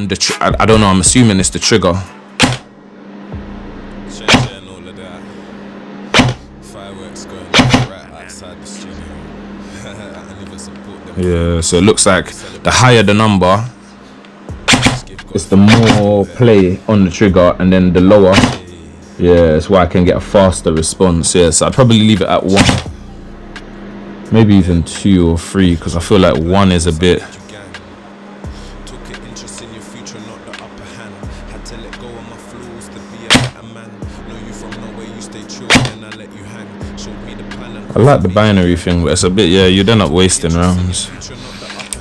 on the I don't know, I'm assuming it's the trigger. And all of that. Fireworks going off right outside the studio. I never support them. Yeah, so it looks like the higher the number, it's the more play on the trigger, and then the lower, yeah, it's why I can get a faster response. Yeah, so I'd probably leave it at 1, maybe even 2 or 3, because I feel like 1 is a bit. I like the binary thing, but it's a bit, yeah, you'd end up wasting rounds.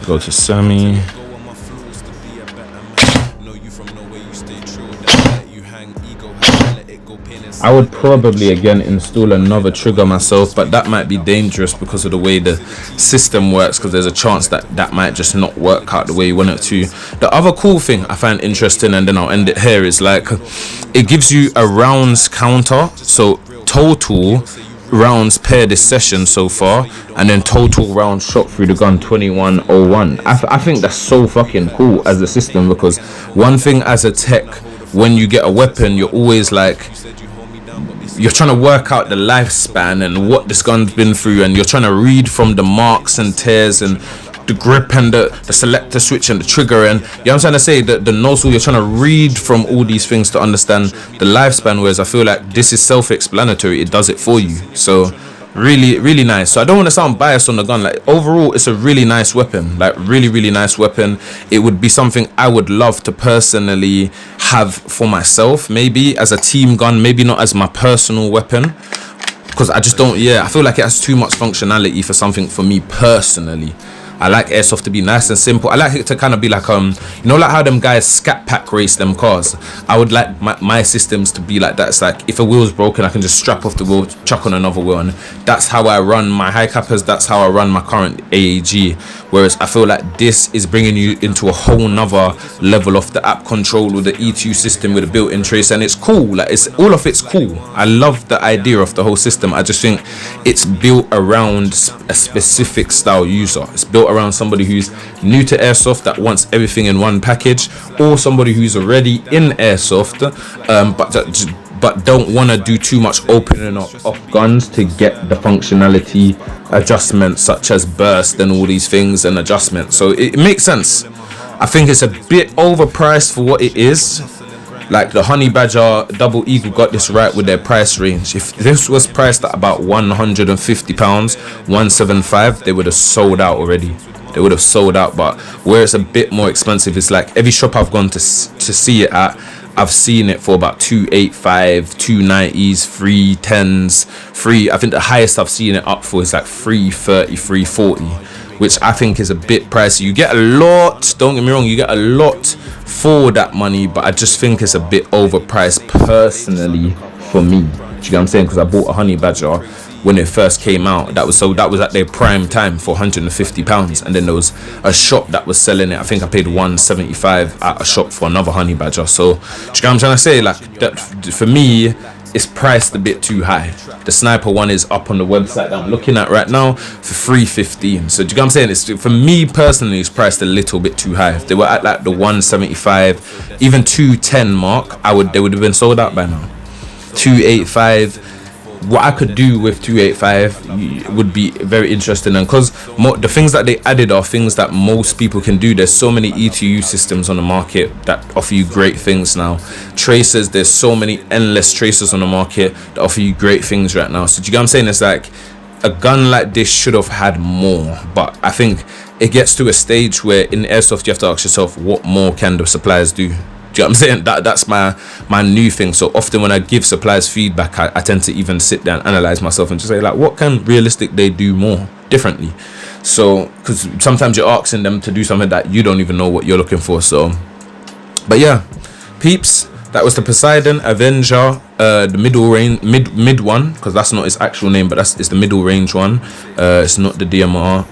Go to semi. I would probably again install another trigger myself, but that might be dangerous because of the way the system works, because there's a chance that that might just not work out the way you want it to. The other cool thing I find interesting, and then I'll end it here, is like it gives you a rounds counter, so total rounds per this session so far, and then total rounds shot through the gun 2101. I think that's so fucking cool as a system, because one thing as a tech, when you get a weapon, you're always like, you're trying to work out the lifespan and what this gun's been through, and you're trying to read from the marks and tears and the grip and the selector switch and the trigger, and you know what I'm trying to say, the nozzle, you're trying to read from all these things to understand the lifespan, whereas I feel like this is self-explanatory, it does it for you. So really nice. So I don't want to sound biased on the gun, like overall it's a really nice weapon, like really nice weapon. It would be something I would love to personally have for myself, maybe as a team gun, maybe not as my personal weapon, because I just don't, I feel like it has too much functionality for something for me personally. I like airsoft to be nice and simple. I like it to kind of be like, you know, like how them guys scat pack race them cars. I would like my systems to be like that. It's like if a wheel's broken, I can just strap off the wheel, chuck on another wheel, and that's how I run my high cappers. That's how I run my current AEG. Whereas I feel like this is bringing you into a whole nother level of the app control with the ETU system with a built-in tracer, and it's cool. Like it's all of it's cool. I love the idea of the whole system. I just think it's built around a specific style user. It's built around somebody who's new to airsoft that wants everything in one package, or somebody who's already in airsoft but don't want to do too much opening up guns to get the functionality adjustments such as burst and all these things and adjustments. So it makes sense. I think it's a bit overpriced for what it is. Like the Honey Badger Double Eagle got this right with their price range. If this was priced at about £150, 175, they would have sold out already. They would have sold out. But where it's a bit more expensive, it's like every shop I've gone to see it at, I've seen it for about 285, 290s, 310s, I think the highest I've seen it up for is like 330, 340, which I think is a bit pricey. You get a lot, don't get me wrong, you get a lot for that money, but I just think it's a bit overpriced personally for me. Do you get what I'm saying? Because I bought a Honey Badger when it first came out. That was at their prime time for £150, and then there was a shop that was selling it. I think I paid £175 at a shop for another Honey Badger. So do you get what I'm trying to say? Like that for me, it's priced a bit too high. The Sniper one is up on the website that I'm looking at right now for $315. So do you get what I'm saying? It's, for me personally, it's priced a little bit too high. If they were at like the 175, even 210 mark, they would have been sold out by now. 285. What I could do with 285 would be very interesting, and because the things that they added are things that most people can do. There's so many ETU systems on the market that offer you great things now. Tracers, there's so many endless tracers on the market that offer you great things right now. So do you get what I'm saying? It's like a gun like this should have had more, but I think it gets to a stage where in airsoft you have to ask yourself, what more can the suppliers do? Do you know what I'm saying? That's my new thing. So often when I give suppliers feedback, I tend to even sit down and analyze myself and just say like, what can realistic they do more differently? So because sometimes you're asking them to do something that you don't even know what you're looking for. So but yeah, peeps, that was the Poseidon Avenger, the middle range mid one, because that's not its actual name, but it's the middle range one. It's not the DMR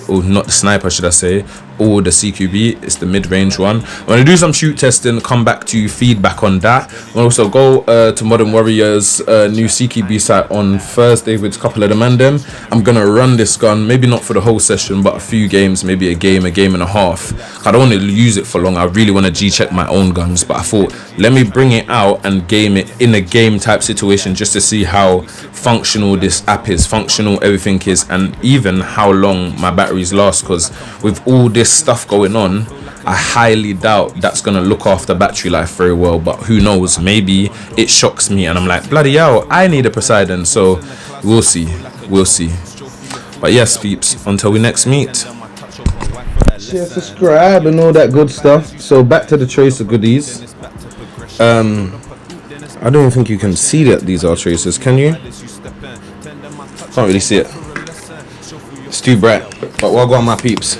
or not the sniper should I say, or the CQB. It's the mid-range one. I'm gonna do some shoot testing, come back to feedback on that. I'll also go to Modern Warriors new CQB site on Thursday with a couple of them and them. I'm gonna run this gun, maybe not for the whole session, but a few games, maybe a game and a half. I don't want to use it for long. I really want to G-check my own guns, but I thought let me bring it out and game it in a game type situation just to see how functional this app is, functional everything is, and even how long my batteries last, because with all this stuff going on, I highly doubt that's gonna look after battery life very well. But who knows, maybe it shocks me and I'm like, bloody hell, I need a Poseidon. So we'll see. But yes, peeps, until we next meet, share, subscribe and all that good stuff. So back to the Tracer goodies. I don't even think you can see that these are Tracers, can you? Can't really see it, it's too bright. But what got my peeps,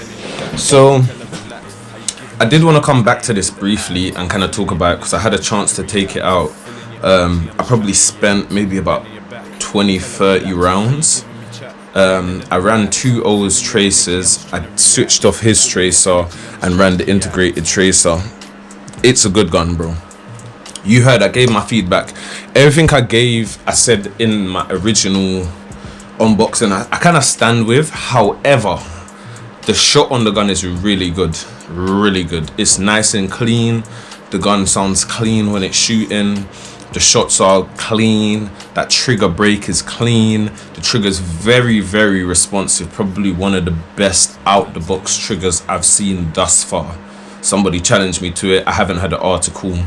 so I did want to come back to this briefly and kind of talk about it, because I had a chance to take it out. I probably spent maybe about 20-30 rounds. I ran 2 O's Tracers. I switched off his Tracer and ran the integrated Tracer. It's a good gun, bro. You heard I gave my feedback. Everything I gave, I said in my original unboxing, I kind of stand with. However, the shot on the gun is really good. It's nice and clean. The gun sounds clean when it's shooting. The shots are clean. That trigger break is clean. The trigger's very responsive. Probably one of the best out the box triggers I've seen thus far. Somebody challenged me to it. I haven't had an article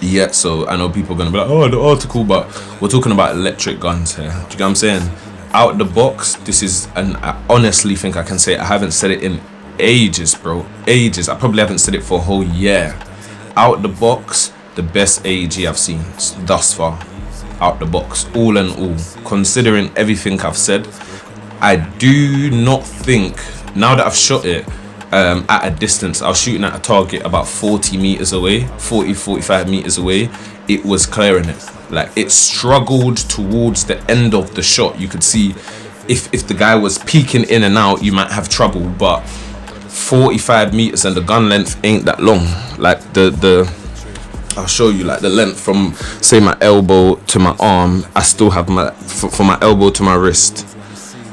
yet, so I know people are gonna be like, oh, the article, but we're talking about electric guns here. Do you get what I'm saying? Out the box, this is, and I honestly think I can say I haven't said it in ages, bro. Ages. I probably haven't said it for a whole year. Out the box, the best AEG I've seen thus far. Out the box, all in all, considering everything I've said, I do not think, now that I've shot it at a distance, I was shooting at a target about 40 meters away, 45 meters away, it was clearing it. Like, it struggled towards the end of the shot. You could see if the guy was peeking in and out, you might have trouble, but 45 meters and the gun length ain't that long. Like I'll show you, like the length from say my elbow to my arm, I still have my from my elbow to my wrist.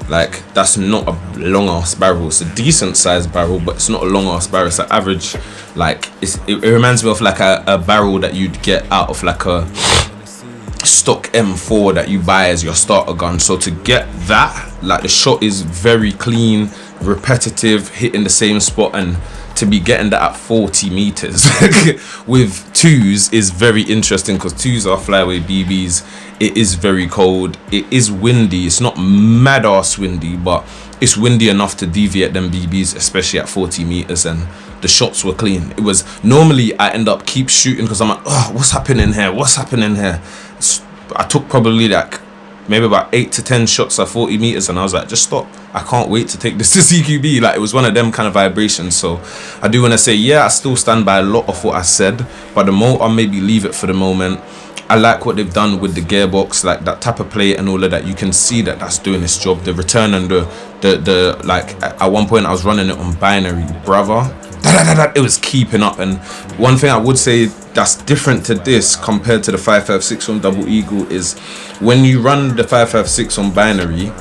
Like, that's not a long ass barrel. It's a decent sized barrel, but it's not a long ass barrel. It's an average, like it reminds me of like a barrel that you'd get out of like a stock M4 that you buy as your starter gun. So to get that, like, the shot is very clean, repetitive, hitting the same spot, and to be getting that at 40 meters with twos is very interesting, because twos are flyaway BBs. It is very cold, it is windy. It's not mad ass windy, but it's windy enough to deviate them BBs, especially at 40 meters, and the shots were clean. It was, normally I end up keep shooting because I'm like, oh, what's happening here? I took probably like maybe about 8 to 10 shots at 40 meters, and I was like, just stop, I can't wait to take this to CQB. Like, it was one of them kind of vibrations. So I do want to say, yeah, I still stand by a lot of what I said, but the more I maybe leave it for the moment. I like what they've done with the gearbox, like that type of plate and all of that. You can see that that's doing its job. The return and the like, at one point I was running it on binary, brother. It was keeping up. And one thing I would say that's different to this compared to the 5.56 on Double Eagle is when you run the 5.56 on binary,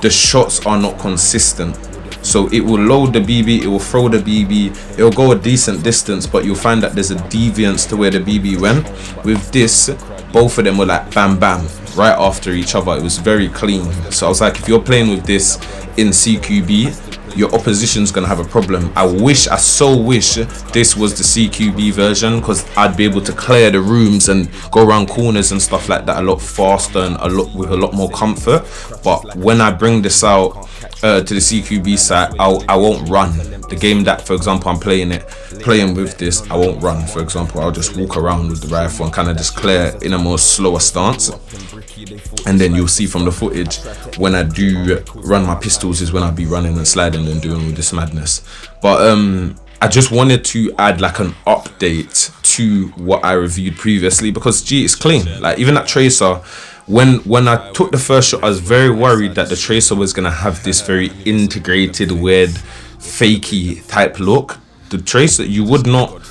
the shots are not consistent. So it will load the BB, it will throw the BB, it will go a decent distance, but you'll find that there's a deviance to where the BB went. With this, both of them were like bam bam right after each other. It was very clean. So I was like, if you're playing with this in CQB, your opposition's gonna have a problem. I so wish this was the CQB version, because I'd be able to clear the rooms and go around corners and stuff like that a lot faster and with a lot more comfort. But when I bring this out to the CQB site, I won't run the game that, for example, I'm playing with this. I won't run, for example. I'll just walk around with the rifle and kind of just clear in a more slower stance. And then you'll see from the footage, when I do run my pistols is when I'll be running and sliding and doing all this madness. But I just wanted to add like an update to what I reviewed previously, because it's clean. Like, even that Tracer, when I took the first shot, I was very worried that the Tracer was gonna have this very integrated, weird, fakey type look. The Tracer, you would not,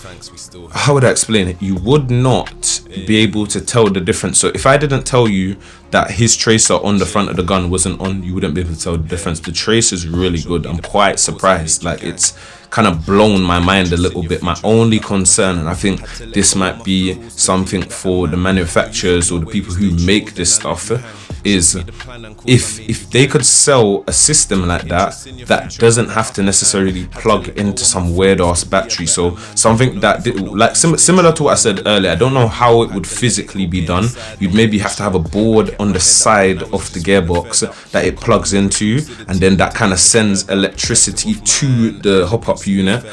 how would I explain it? You would not be able to tell the difference. So if I didn't tell you that his Tracer on the front of the gun wasn't on, you wouldn't be able to tell the difference. The Tracer is really good. I'm quite surprised. Like, it's kind of blown my mind a little bit. My only concern, and I think this might be something for the manufacturers or the people who make this stuff, is if they could sell a system like that doesn't have to necessarily plug into some weird ass battery. So something that like similar to what I said earlier, I don't know how it would physically be done. You'd maybe have to have a board on the side of the gearbox that it plugs into, and then that kind of sends electricity to the hop-up unit.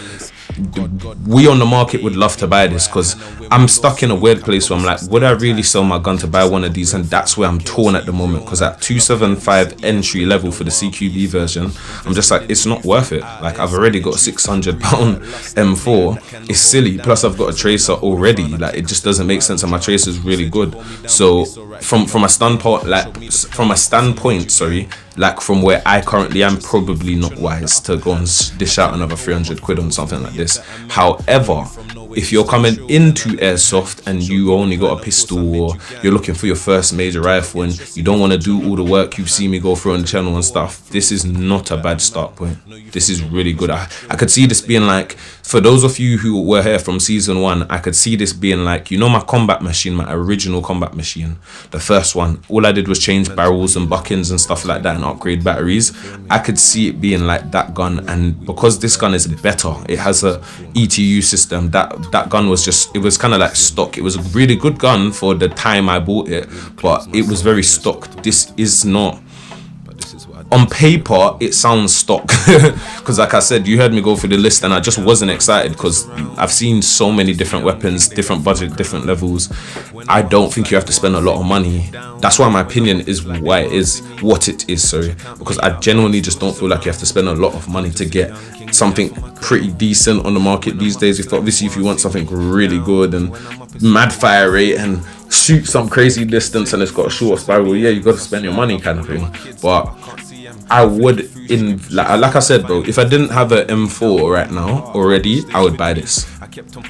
We on the market would love to buy this, because I'm stuck in a weird place where I'm like, would I really sell my gun to buy one of these? And that's where I'm torn at the moment, because at 275 entry level for the CQB version, I'm just like, it's not worth it. Like, I've already got a £600 M4. It's silly. Plus I've got a Tracer already. Like, it just doesn't make sense, and my Tracer is really good. So from a standpoint, like from where I currently am, probably not wise to go and dish out another 300 quid on something like this. However, if you're coming into airsoft and you only got a pistol, or you're looking for your first major rifle and you don't want to do all the work you've seen me go through on the channel and stuff, this is not a bad start point. This is really good. I could see this being like, for those of you who were here from season 1, I could see this being like, you know, my combat machine, my original combat machine, the first one, all I did was change barrels and buckins and stuff like that and upgrade batteries. I could see it being like that gun, and because this gun is better, it has a ETU system. That gun was just, it was kind of like stock. It was a really good gun for the time I bought it, but it was very stock. This is not. On paper, it sounds stock, because like I said, you heard me go through the list and I just wasn't excited, because I've seen so many different weapons, different budget, different levels. I don't think you have to spend a lot of money. That's why my opinion is why it is what it is, sorry, because I genuinely just don't feel like you have to spend a lot of money to get something pretty decent on the market these days. If obviously if you want something really good and mad fire rate and shoot some crazy distance and it's got a short spiral, yeah, you got to spend your money kind of thing. But I would, like I said, bro, if I didn't have an M4 right now already, I would buy this.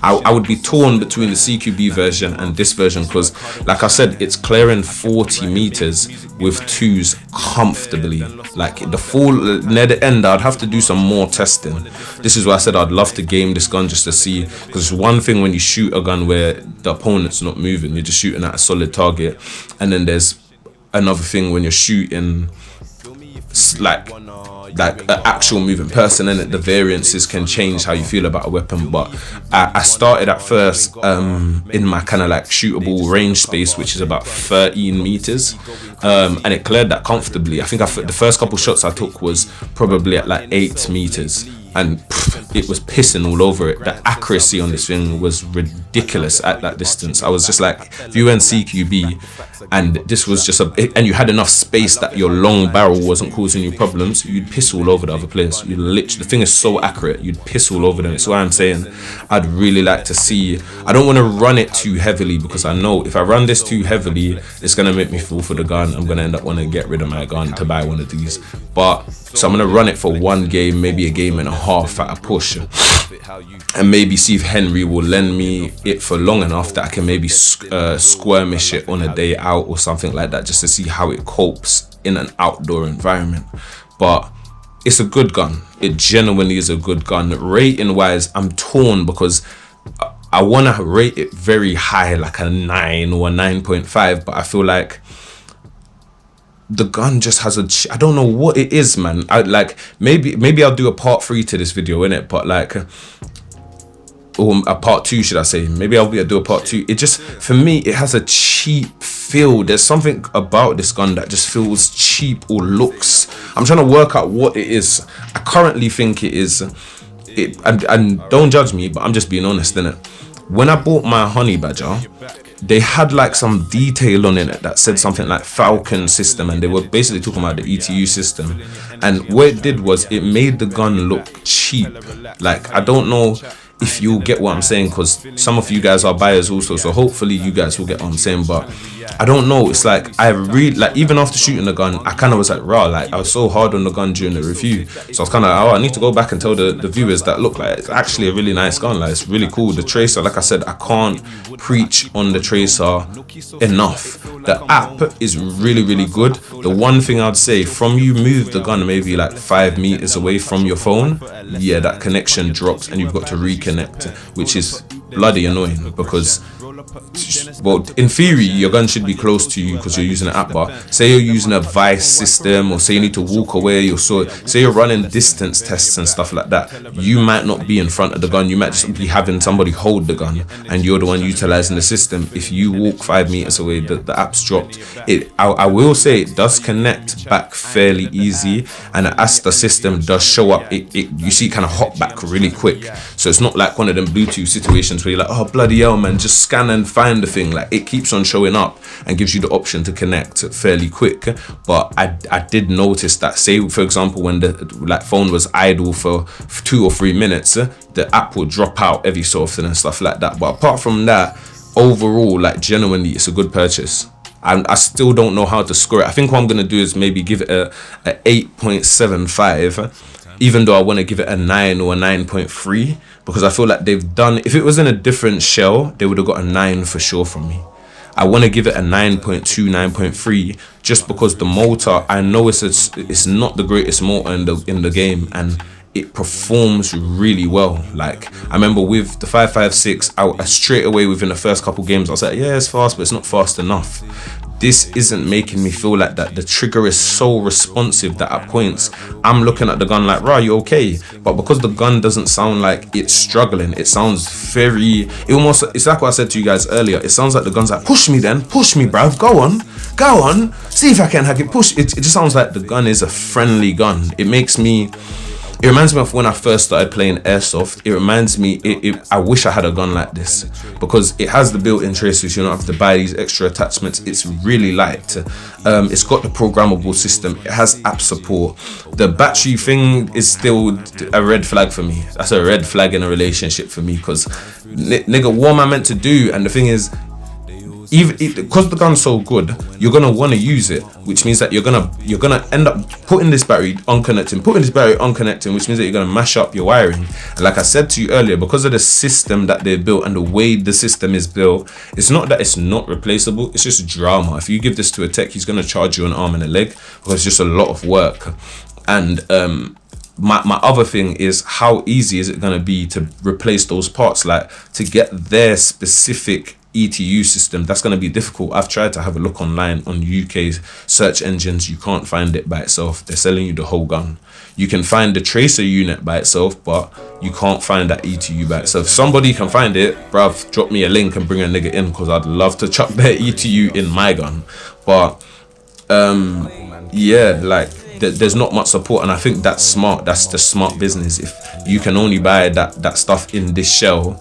I would be torn between the CQB version and this version, because like I said, it's clearing 40 meters with 2s comfortably. Like the full near the end, I'd have to do some more testing. This is why I said I'd love to game this gun just to see, because it's one thing when you shoot a gun where the opponent's not moving, you're just shooting at a solid target, and then there's another thing when you're shooting like an actual moving person, and the variances can change how you feel about a weapon. But I started at first in my kind of like shootable range space, which is about 13 meters, and it cleared that comfortably. I think the first couple shots I took was probably at like 8 meters, and it was pissing all over it. The accuracy on this thing was ridiculous at that distance. I was just like, if you went CQB and this was just and you had enough space that your long barrel wasn't causing you problems, you'd piss all over the other players. You literally, the thing is so accurate, you'd piss all over them. It's why I'm saying I'd really like to see. I don't want to run it too heavily, because I know if I run this too heavily, it's gonna make me fall for the gun. I'm gonna end up wanting to get rid of my gun to buy one of these. But so I'm gonna run it for one game, maybe a game and a half at a push, and maybe see if Henry will lend me it for long enough that I can maybe squirmish it on a day out or something like that, just to see how it copes in an outdoor environment. But it's a good gun. It genuinely is a good gun. Rating wise, I'm torn, because I want to rate it very high, like a 9 or a 9.5, but I feel like the gun just has I don't know what it is, man. I like, maybe I'll do a part 3 to this video, innit? But like, or a part 2, should I say? Maybe I'll do a part 2. It just, for me, it has a cheap feel. There's something about this gun that just feels cheap or looks. I'm trying to work out what it is. I currently think it is. And don't judge me, but I'm just being honest, innit? When I bought my Honey Badger, they had like some detail on it that said something like Falcon system, and they were basically talking about the ETU system. And what it did was it made the gun look cheap. Like, I don't know, if you'll get what I'm saying, because some of you guys are buyers also, so hopefully you guys will get what I'm saying. But I don't know, it's like I really, like, even after shooting the gun, I kind of was like, raw, like I was so hard on the gun during the review, so I was kind of like, oh, I need to go back and tell the viewers that, look, like, it's actually a really nice gun, like it's really cool. The Tracer, like I said, I can't preach on the Tracer enough. The app is really, really good. The one thing I'd say, from you move the gun maybe like 5 meters away from your phone, yeah, that connection drops and you've got to reconnect, which is bloody annoying, because, well, in theory your gun should be close to you because you're using an app, but say you're using a vice system, or say you need to walk away, or so say you're running distance tests and stuff like that, you might not be in front of the gun, you might just be having somebody hold the gun and you're the one utilizing the system. If you walk 5 meters away, the app's dropped. I will say it does connect back fairly easy, and as the system does show up, you see it kind of hop back really quick. So it's not like one of them Bluetooth situations where you're like, oh bloody hell man, just scan and find the thing. Like, it keeps on showing up and gives you the option to connect fairly quick. But I did notice that, say for example, when the phone was idle for 2 or 3 minutes, the app will drop out every so often and stuff like that. But apart from that, overall, like, genuinely, it's a good purchase. I still don't know how to score it. I think what I'm gonna do is maybe give it a 8.75, even though I want to give it a 9 or a 9.3, because I feel like they've done, if it was in a different shell, they would have got a 9 for sure from me. I want to give it a 9.2, 9.3, just because the motor, I know it's not the greatest motor in the game, and it performs really well. Like, I remember with the 5.56, I straight away within the first couple games, I was like, yeah, it's fast, but it's not fast enough. This isn't making me feel like that. The trigger is so responsive that at points I'm looking at the gun like, rah, you okay? But because the gun doesn't sound like it's struggling, it sounds very, it's like what I said to you guys earlier, it sounds like the gun's like, push me then, push me bruv, go on, see if I can hack it, push. It just sounds like the gun is a friendly gun. It reminds me of when I first started playing Airsoft. It reminds me, I wish I had a gun like this, because it has the built-in tracers. You don't have to buy these extra attachments. It's really light. It's got the programmable system. It has app support. The battery thing is still a red flag for me. That's a red flag in a relationship for me, because nigga, what am I meant to do? And the thing is, even because the gun's so good, you're gonna want to use it, which means that you're gonna end up putting this battery unconnecting, which means that you're gonna mash up your wiring. And like I said to you earlier, because of the system that they built and the way the system is built, it's not that it's not replaceable, it's just drama. If you give this to a tech, he's gonna charge you an arm and a leg, because it's just a lot of work. And my other thing is, how easy is it gonna be to replace those parts, like to get their specific ETU system? That's going to be difficult. I've tried to have a look online on UK search engines. You can't find it by itself. They're selling you the whole gun. You can find the tracer unit by itself, but you can't find that ETU by itself. If somebody can find it, bruv, drop me a link and bring a nigga in, because I'd love to chuck their ETU in my gun. But yeah, like, there's not much support, and I think that's smart. That's the smart business. If you can only buy that stuff in this shell,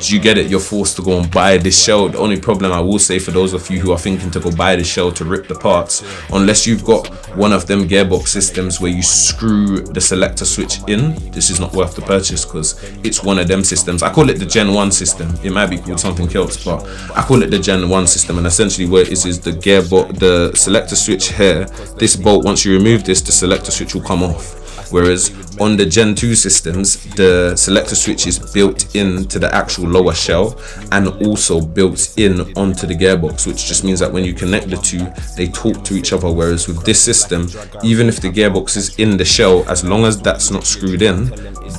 you get it, you're forced to go and buy this shell. The only problem I will say, for those of you who are thinking to go buy the shell to rip the parts, unless you've got one of them gearbox systems where you screw the selector switch in, this is not worth the purchase, because it's one of them systems. I call it the Gen 1 system. It might be called something else, but I call it the Gen 1 system. And essentially what it is the gearbox, the selector switch here, this bolt, once you remove this, the selector switch will come off. Whereas on the Gen 2 systems, the selector switch is built into the actual lower shell and also built in onto the gearbox, which just means that when you connect the two, they talk to each other. Whereas with this system, even if the gearbox is in the shell, as long as that's not screwed in,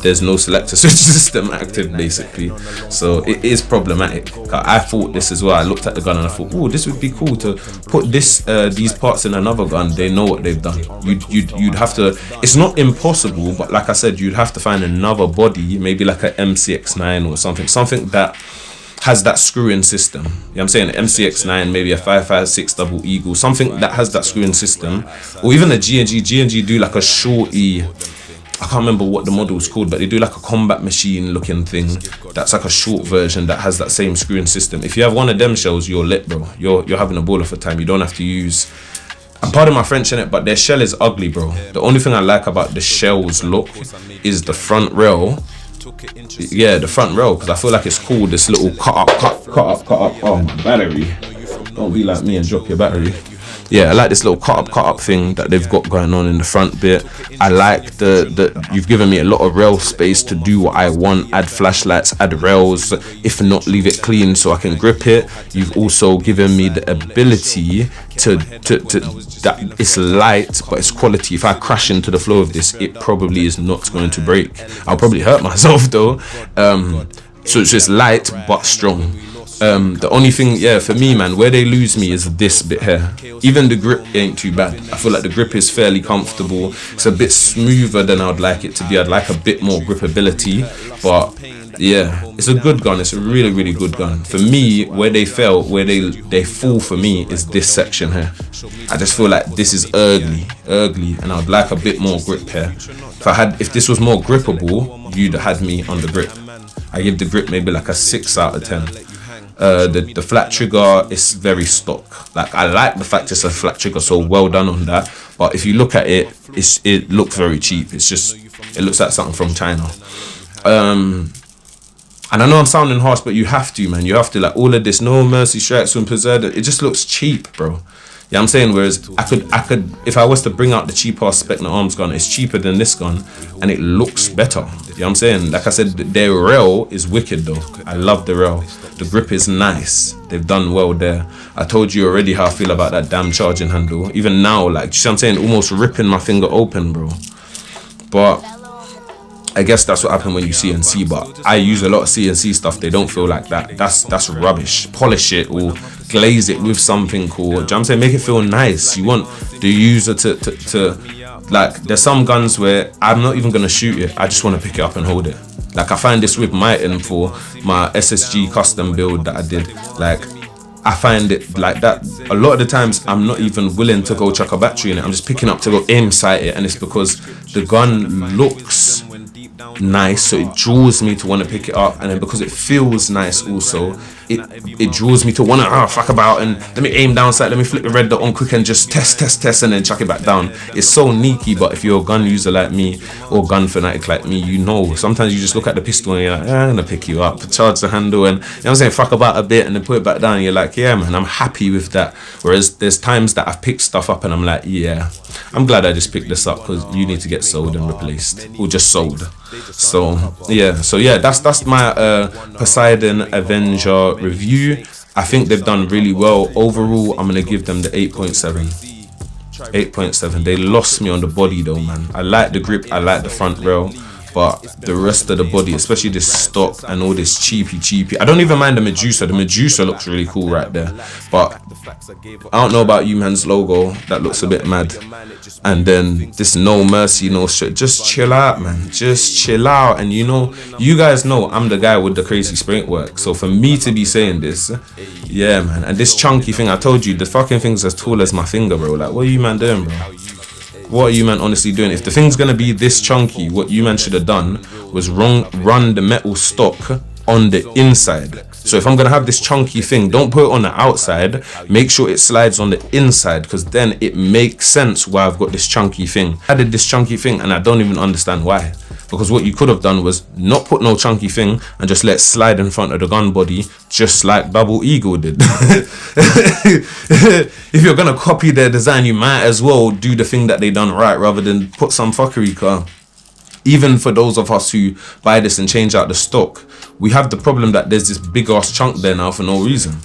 there's no selector switch system active, basically. So it is problematic. I thought this as well. I looked at the gun and I thought, oh, this would be cool to put these parts in another gun. They know what they've done. You'd have to, it's not impossible, but like I said, you'd have to find another body, maybe like a MCX9 or something that has that screw-in system. You know what I'm saying? MCX9, maybe a 5.56 double eagle, something that has that screw-in system, or even a G&G do like a shorty, I can't remember what the model is called, but they do like a combat machine looking thing that's like a short version that has that same screw-in system. If you have one of them shells, you're lit, bro. You're having a ball of a time. You don't have to use, I'm pardon my French in it, but their shell is ugly, bro. The only thing I like about the shell's look is the front rail yeah, the front rail, because I feel like it's cool. This little cut up. Oh, my battery. Don't be like me and drop your battery. Yeah, I like this little cut up thing that they've got going on in the front bit. I like the you've given me a lot of rail space to do what I want, add flashlights, add rails, if not leave it clean so I can grip it. You've also given me the ability to that it's light but it's quality. If I crash into the floor of this, it probably is not going to break. I'll probably hurt myself though. So it's just light but strong. The only thing, yeah, for me, man, where they lose me is this bit here. Even the grip ain't too bad. I feel like the grip is fairly comfortable. It's a bit smoother than I'd like it to be. I'd like a bit more gripability, but yeah, it's a good gun. It's a really, really good gun. For me, where they fail, where they fall for me is this section here. I just feel like this is ugly, and I'd like a bit more grip here. If this was more grippable, you'd have had me on the grip. I give the grip maybe like a 6 out of 10. The flat trigger is very stock. Like, I like the fact it's a flat trigger, so well done on that. But if you look at it, it looks very cheap. It looks like something from China. And I know I'm sounding harsh, but you have to, man. You have to, like, all of this No Mercy strikes from POSEIDON. It just looks cheap, bro. Yeah, I'm saying, whereas I could, if I was to bring out the cheaper Spectre arms gun, it's cheaper than this gun, and it looks better. You know what I'm saying? Like I said, their rail is wicked though. I love the rail. The grip is nice. They've done well there. I told you already how I feel about that damn charging handle. Even now, like, you see what I'm saying? Almost ripping my finger open, bro. But I guess that's what happened when you CNC, but I use a lot of CNC stuff. They don't feel like that. That's rubbish. Polish it or glaze it with something cool. Do you know what I'm saying? Make it feel nice. You want the user to like, there's some guns where I'm not even gonna shoot it. I just want to pick it up and hold it. Like, I find this with Mighton for my SSG custom build that I did. Like, I find it like that. A lot of the times I'm not even willing to go chuck a battery in it. I'm just picking up to go aim sight it, and it's because the gun looks nice, so it draws me to want to pick it up, and then because it feels nice also, it draws me to want to fuck about and let me aim down sight, let me flip the red dot on quick and just test and then chuck it back down. It's so sneaky. But if you're a gun user like me or gun fanatic like me, you know, sometimes you just look at the pistol and you're like, I'm gonna pick you up, charge the handle, and you know what I'm saying, fuck about a bit and then put it back down, and you're like, yeah man, I'm happy with that. Whereas there's times that I've picked stuff up and I'm like, yeah, I'm glad I just picked this up, because you need to get sold and replaced, or just sold. So yeah, that's my POSEIDON Avenger review. I think they've done really well overall. I'm gonna give them the 8.7. 8.7. They lost me on the body though, man. I like the grip, I like the front rail, but the rest of the body, especially this stock and all this cheapy, I don't even mind the Medusa. The Medusa looks really cool right there, but I don't know about you man's logo, that looks a bit mad. And then this No Mercy, no shit. Just chill out, man. Just chill out. And you know, you guys know I'm the guy with the crazy sprint work. So for me to be saying this, yeah, man. And this chunky thing, I told you, the fucking thing's as tall as my finger, bro. Like, what are you man doing, bro? What are you man honestly doing? If the thing's gonna be this chunky, what you man should have done was run the metal stock on the inside. So if I'm gonna have this chunky thing, don't put it on the outside, make sure it slides on the inside, because then it makes sense why I've got this chunky thing. I did this chunky thing and I don't even understand why. Because what you could have done was not put no chunky thing and just let it slide in front of the gun body, just like Double Eagle did. If you're gonna copy their design, you might as well do the thing that they done right, rather than put some fuckery car. Even for those of us who buy this and change out the stock, we have the problem that there's this big ass chunk there now for no reason.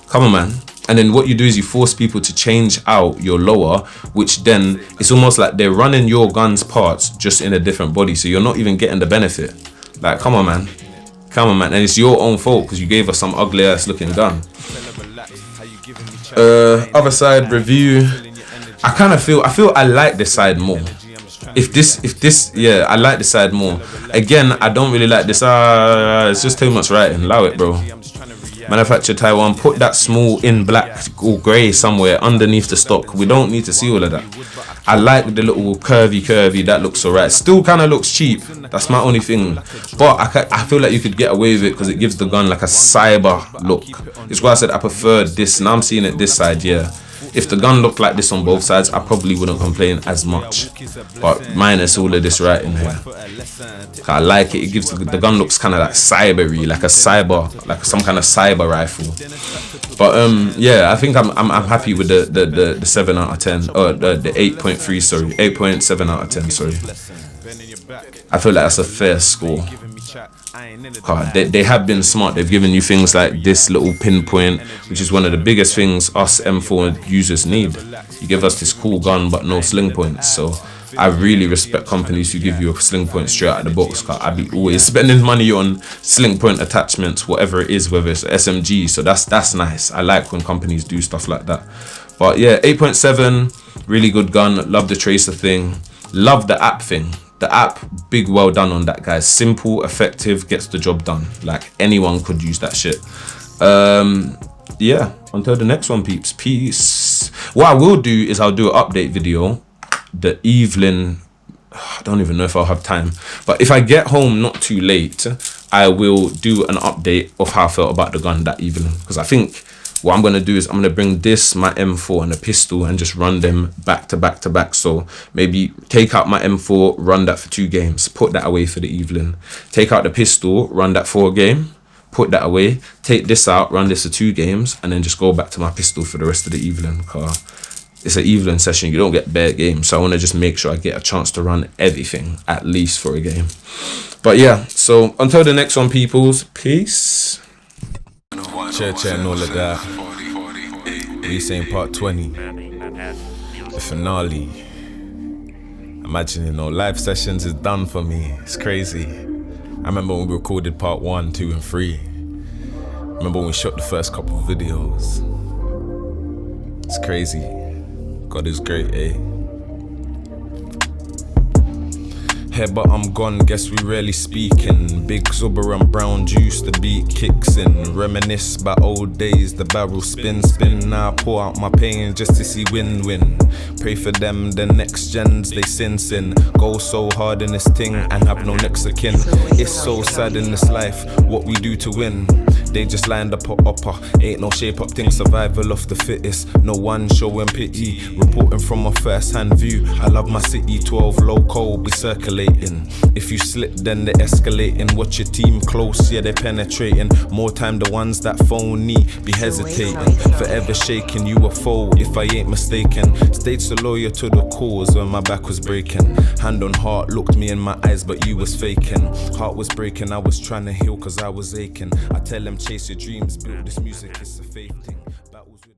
Come on, man. And then what you do is you force people to change out your lower, which then it's almost like they're running your gun's parts just in a different body, so you're not even getting the benefit. Like, come on, man. Come on, man. And it's your own fault because you gave us some ugly ass looking gun. Other side review. I feel I like this side more. If this, yeah, I like this side more. Again, I don't really like this. It's just too much writing. Allow it, bro. Manufactured Taiwan. Put that small in black or grey somewhere underneath the stock. We don't need to see all of that. I like the little curvy. That looks alright. Still kind of looks cheap. That's my only thing. But I feel like you could get away with it because it gives the gun like a cyber look. It's why I said I prefer this. Now I'm seeing it this side, yeah. If the gun looked like this on both sides, I probably wouldn't complain as much. But minus all of this right in here. I like it. It gives the gun looks kind of like cybery, like some kind of cyber rifle. But yeah, I think I'm happy with the 7 out of 10 or the 8.3, sorry, 8.7 out of 10, sorry. I feel like that's a fair score. They have been smart. They've given you things like this little pinpoint, which is one of the biggest things us M4 users need. You give us this cool gun but no sling points. So I really respect companies who give you a sling point straight out of the box, cause I be always spending money on sling point attachments, whatever it is, whether it's SMG. So that's nice. I like when companies do stuff like that. But yeah, 8.7, really good gun. Love the tracer thing. Love the app thing. The app, big well done on that, guys. Simple, effective, gets the job done. Like anyone could use that shit. Yeah, until the next one, peeps. Peace. What I will do is I'll do an update video. The Evelyn, I don't even know if I'll have time, but if I get home not too late, I will do an update of how I felt about the gun that evening. Because I think what I'm going to do is I'm going to bring this, my M4 and a pistol, and just run them back to back to back. So maybe take out my M4, run that for 2 games, put that away for the Evelyn. Take out the pistol, run that for a game, put that away. Take this out, run this for 2 games, and then just go back to my pistol for the rest of the Evelyn. It's an Evelyn session, you don't get bare games, so I want to just make sure I get a chance to run everything at least for a game. But yeah, so until the next one, peoples, peace. Chat and all of that. We saying part 20, the finale. Imagine, you know, live sessions is done for me. It's crazy. I remember when we recorded part 1, 2 and 3. Remember when we shot the first couple of videos. It's crazy. God is great, eh? Here but I'm gone, guess we rarely speaking. Big Zubber and brown juice, the beat kicks in. Reminisce about old days, the barrel spin. Now I pour out my pain just to see win-win. Pray for them, the next gens, they sin. Go so hard in this thing and have no next of kin. It's so sad in this life, what we do to win. They just lined up a upper, ain't no shape up thing, survival of the fittest. No one showing pity, reporting from a first hand view. I love my city, 12 loco, be circulating. If you slip then they're escalating. Watch your team close, yeah they're penetrating. More time the ones that phony be hesitating. Forever shaking, you a foe if I ain't mistaken. Stayed so loyal to the cause when my back was breaking. Hand on heart, looked me in my eyes but you was faking. Heart was breaking, I was trying to heal cause I was aching. I tell them chase your dreams, build this music, it's a faith thing.